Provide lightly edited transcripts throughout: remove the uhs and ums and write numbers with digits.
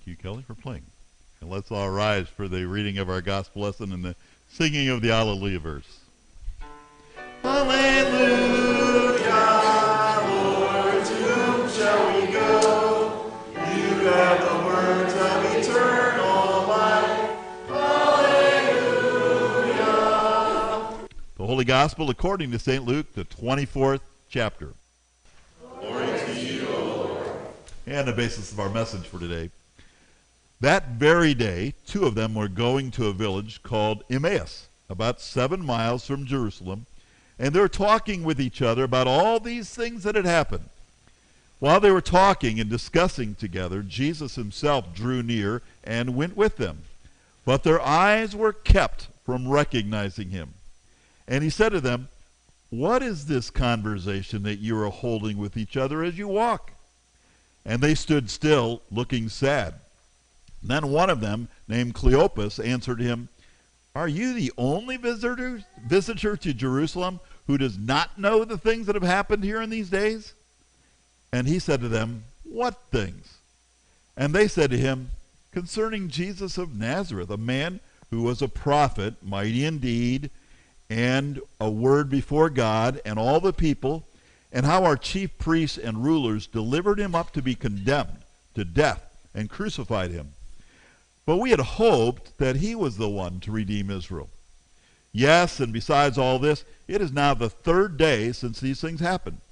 you, Kelly, for playing. And let's all rise for the reading of our gospel lesson and the singing of the Alleluia verse. Hallelujah, Lord, to whom shall we go? You have the words of eternal life. Hallelujah. The Holy Gospel according to St. Luke, the 24th chapter. Glory to you, O Lord. And the basis of our message for today. That very day, two of them were going to a village called Emmaus, about 7 miles from Jerusalem, and they were talking with each other about all these things that had happened. While they were talking and discussing together, Jesus himself drew near and went with them. But their eyes were kept from recognizing him. And he said to them, "What is this conversation that you are holding with each other as you walk?" And they stood still, looking sad. Then one of them, named Cleopas, answered him, "Are you the only visitor to Jerusalem who does not know the things that have happened here in these days?" And he said to them, "What things?" And they said to him, "Concerning Jesus of Nazareth, a man who was a prophet, mighty in deed, and a word before God and all the people, and how our chief priests and rulers delivered him up to be condemned to death and crucified him. But we had hoped that he was the one to redeem Israel. Yes, and besides all this, it is now the 3rd day since these things happened.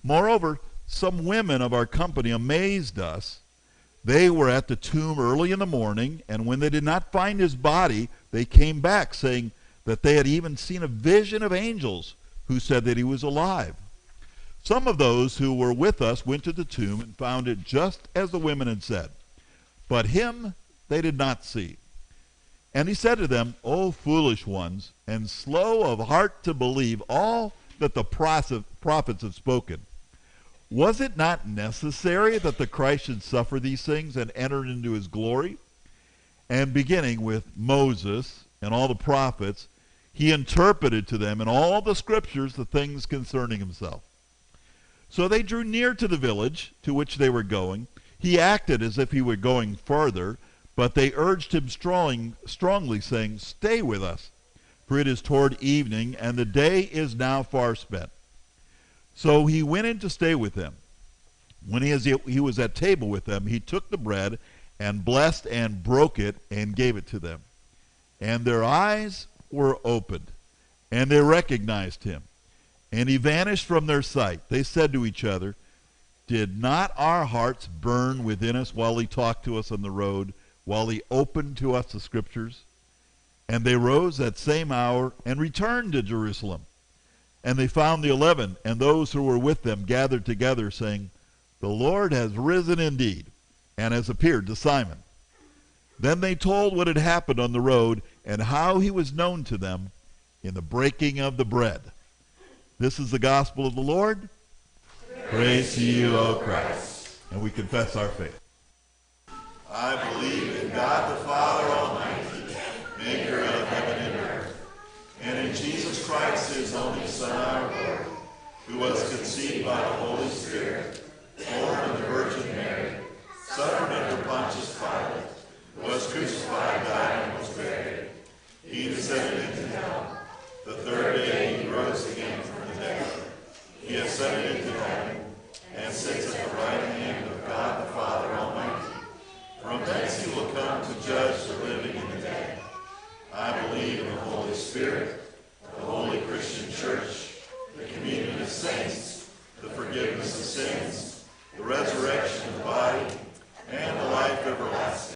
Moreover, some women of our company amazed us. They were at the tomb early in the morning, and when they did not find his body, they came back, saying that they had even seen a vision of angels who said that he was alive. Some of those who were with us went to the tomb and found it just as the women had said, but him they did not see." And he said to them, "O foolish ones, and slow of heart to believe all that the prophets have spoken. Was it not necessary that the Christ should suffer these things and enter into his glory?" And beginning with Moses and all the prophets, he interpreted to them in all the scriptures the things concerning himself. So they drew near to the village to which they were going. He acted as if he were going farther, but they urged him strongly, saying, "Stay with us, for it is toward evening, and the day is now far spent." So he went in to stay with them. When he was at table with them, he took the bread and blessed and broke it and gave it to them. And their eyes were opened, and they recognized him. And he vanished from their sight. They said to each other, "Did not our hearts burn within us while he talked to us on the road, while he opened to us the scriptures?" And they rose that same hour and returned to Jerusalem. And they found the 11 and those who were with them gathered together, saying, "The Lord has risen indeed, and has appeared to Simon." Then they told what had happened on the road, and how he was known to them in the breaking of the bread. This is the gospel of the Lord. Praise to you, O Christ. And we confess our faith. I believe in God the Father Almighty, maker of heaven and earth, and in Jesus Christ, his only Son, our Lord, who was conceived by the Holy Spirit, born of the Virgin Mary, suffered under Pontius Pilate, was crucified, died, and was buried. He descended into hell. The 3rd day he rose again from the dead. He ascended into heaven, and sits at the right hand of God the Father Almighty. From thence he will come to judge the living and the dead. I believe in the Holy Spirit, the holy Christian Church, the communion of saints, the forgiveness of sins, the resurrection